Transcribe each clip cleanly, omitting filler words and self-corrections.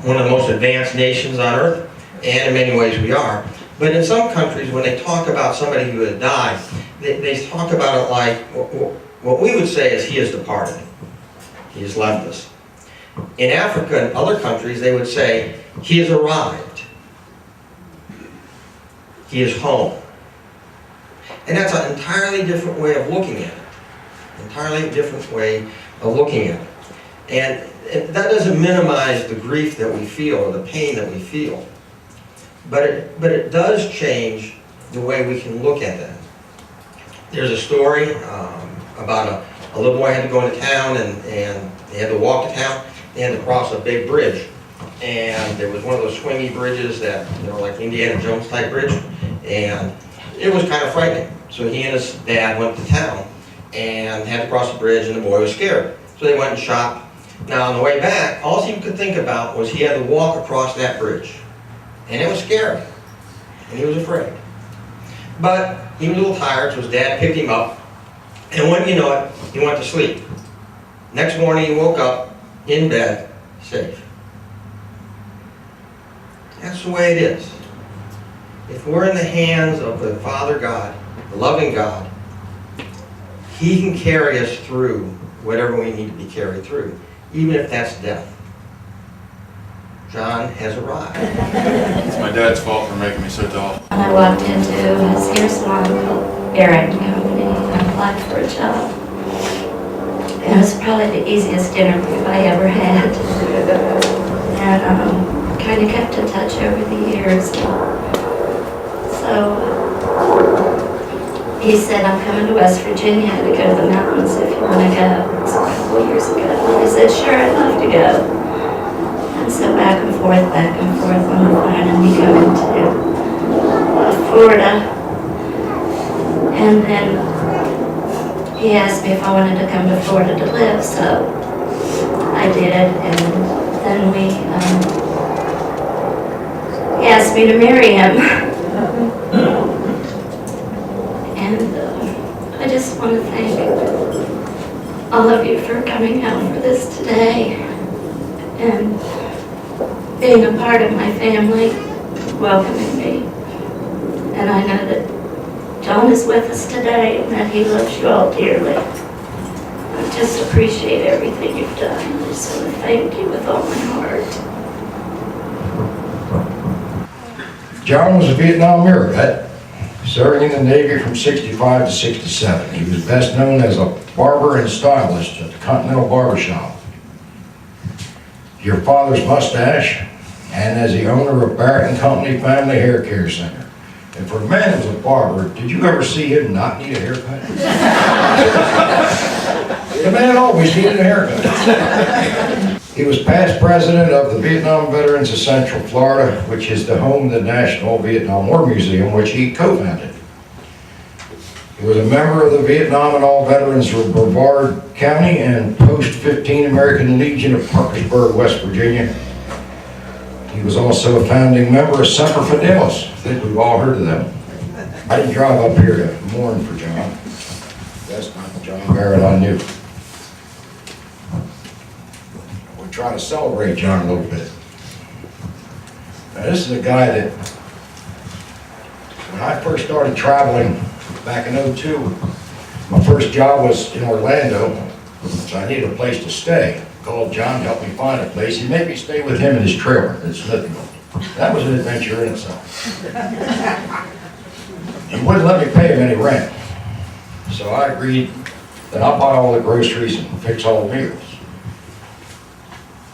One of the most advanced nations on earth, and in many ways we are. But in some countries, when they talk about somebody who had died, they talk about it like what we would say is he has departed. He has left us. In Africa and other countries, they would say he has arrived. He is home. And that's an entirely different way of looking at it. Entirely different way of looking at it. And that doesn't minimize the grief that we feel or the pain that we feel. But it does change the way we can look at that. There's a story about a little boy had to go into town and they had to walk to town. They had to cross a big bridge. And there was one of those swingy bridges that, like Indiana Jones type bridge. And it was kind of frightening. So he and his dad went to town and had to cross the bridge, and the boy was scared. So they went and shopped. Now on the way back, all he could think about was he had to walk across that bridge. And it was scary. And he was afraid. But he was a little tired, so his dad picked him up. And wouldn't you know it, he went to sleep. Next morning he woke up in bed, safe. That's the way it is. If we're in the hands of the Father God, the loving God, He can carry us through whatever we need to be carried through, even if that's death. John has arrived. It's my dad's fault for making me so tall. When I walked into his hair salon called Barrett Company, I applied for a job. And it was probably the easiest interview I ever had. And kind of kept in touch over the years. So he said, I'm coming to West Virginia to go to the mountains if you want to go. It was a couple of years ago. I said, sure, I'd love to go. And so back and forth on the phone, and we go into Florida. And then he asked me if I wanted to come to Florida to live, so I did. And then he asked me to marry him. And I just want to thank all of you for coming out for this today and being a part of my family, welcoming me. And I know that John is with us today and that he loves you all dearly. I just appreciate everything you've done. I just want to thank you with all my heart. John was a Vietnam era vet, serving in the Navy from 65 to 67. He was best known as a barber and stylist at the Continental Barbershop, your father's mustache, and as the owner of Barrett & Company Family Hair Care Center. And for a man who was a barber, did you ever see him not need a haircut? The man always needed a haircut. He was past president of the Vietnam Veterans of Central Florida, which is the home of the National Vietnam War Museum, which he co-founded. He was a member of the Vietnam and All Veterans of Brevard County and Post 15 American Legion of Parkersburg, West Virginia. He was also a founding member of Semper Fidelis. I think we've all heard of them. I didn't drive up here to mourn for John. That's not the John Barrett I knew. We'll try to celebrate John a little bit. Now, this is a guy that, when I first started traveling back in '02, my first job was in Orlando, so I needed a place to stay. Called John, helped me find a place. He made me stay with him in his trailer in Smithfield. That was an adventure in itself. He wouldn't let me pay him any rent. So I agreed that I'll buy all the groceries and fix all the meals.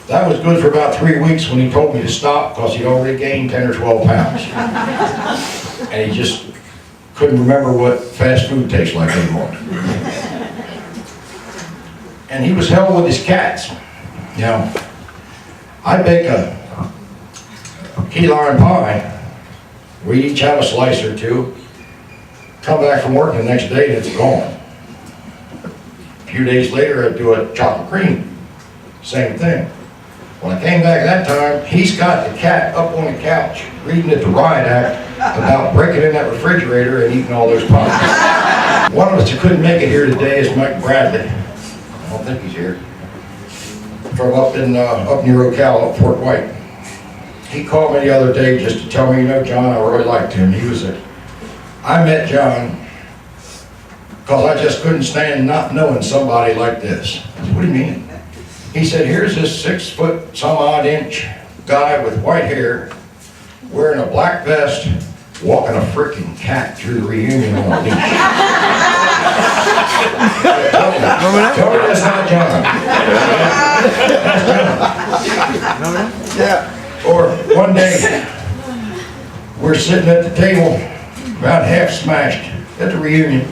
That was good for about 3 weeks when he told me to stop because he'd already gained 10 or 12 pounds. And he just couldn't remember what fast food tastes like anymore. And he was hell with his cats. You know, I bake a key lime pie. We each have a slice or two. Come back from work the next day and it's gone. A few days later, I'd do a chocolate cream. Same thing. When I came back that time, he's got the cat up on the couch, reading at the riot act about breaking in that refrigerator and eating all those pies. One of us who couldn't make it here today is Mike Bradley. I don't think he's here. From up near Ocala, up Fort White. He called me the other day just to tell me, you know, John, I really liked him. I met John because I just couldn't stand not knowing somebody like this. I said, what do you mean? He said, here's this 6 foot some odd inch guy with white hair, wearing a black vest, walking a freaking cat through the reunion on a leash. Tell me that's not John. That's John. Yeah. Or one day, we're sitting at the table, about half smashed at the reunion,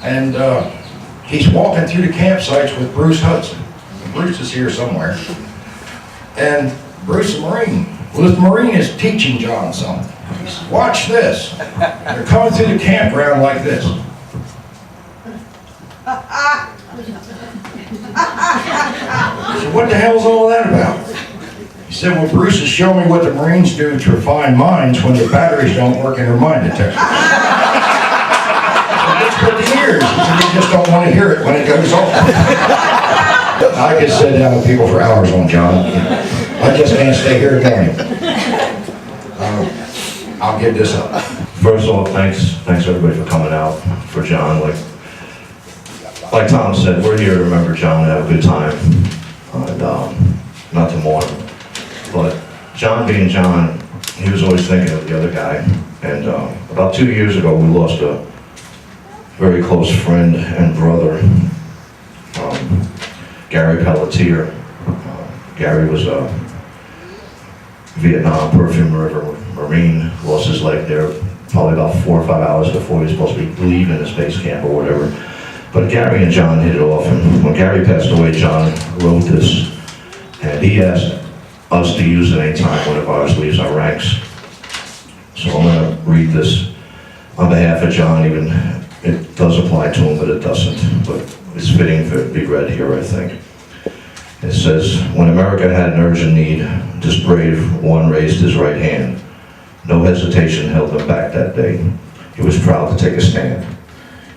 and he's walking through the campsites with Bruce Hudson. Bruce is here somewhere. And Bruce the Marine. Well, the Marine is teaching John something. He says, watch this. They're coming through the campground like this. I said, what the hell's all that about? He said, well, Bruce is showing me what the Marines do to refine minds when the batteries don't work in their mine detector. It's for the ears. You just don't want to hear it when it goes off. I could sit down with people for hours on John. I just can't stay here and I'll give this up. First of all, thanks everybody for coming out for John. Like Tom said, we're here to remember John and have a good time, and not to mourn him. But John being John, he was always thinking of the other guy. And about 2 years ago, we lost a very close friend and brother, Gary Pelletier. Gary was a Vietnam Perfume River Marine, lost his leg there probably about 4 or 5 hours before he was supposed to be leaving his base camp or whatever. But Gary and John hit it off, and when Gary passed away, John wrote this, and he asked us to use it anytime one of ours leaves our ranks. So I'm going to read this on behalf of John, even it does apply to him, but it doesn't. But it's fitting for it to be read here, I think. It says, when America had an urgent need, this brave one raised his right hand. No hesitation held him back that day. He was proud to take a stand.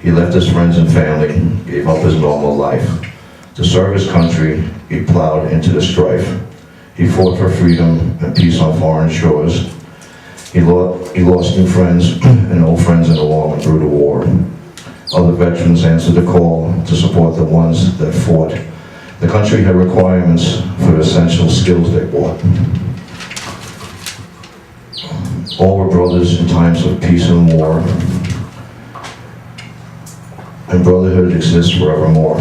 He left his friends and family, gave up his normal life. To serve his country, he plowed into the strife. He fought for freedom and peace on foreign shores. He lost new friends and old friends in the long and brutal war. Other veterans answered the call to support the ones that fought. The country had requirements for the essential skills they brought. All were brothers in times of peace and war, and brotherhood exists forevermore.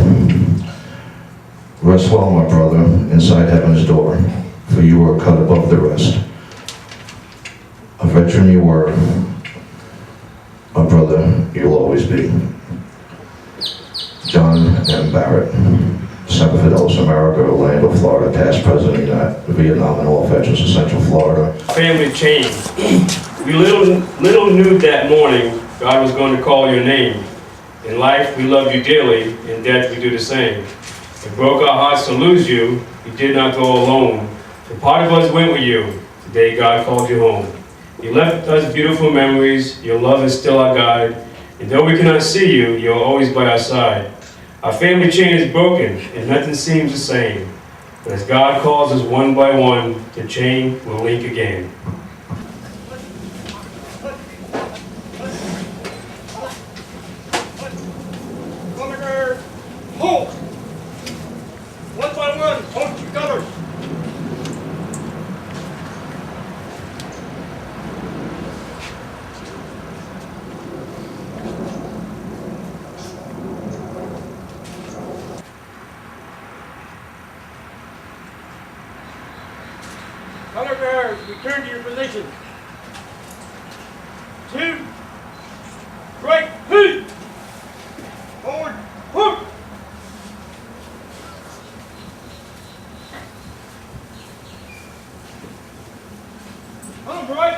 Rest well, my brother, inside heaven's door, for you are cut above the rest. A veteran you were, a brother you'll always be. John M. Barrett, Semper Fidelis, America, Orlando, Florida, past president of Vietnam and all veterans of Central Florida. Family changed. We little knew that morning God was going to call your name. In life, we love you dearly. In death, we do the same. It broke our hearts to lose you. You did not go alone. For part of us went with you. Today, God called you home. You left us beautiful memories. Your love is still our guide. And though we cannot see you, you're always by our side. Our family chain is broken, and nothing seems the same. But as God calls us one by one, the chain will link again. Hold! One by one, hold your colors. Color bearers, return to your position. 2, strike, hoot! Forward, hoot! Arms right,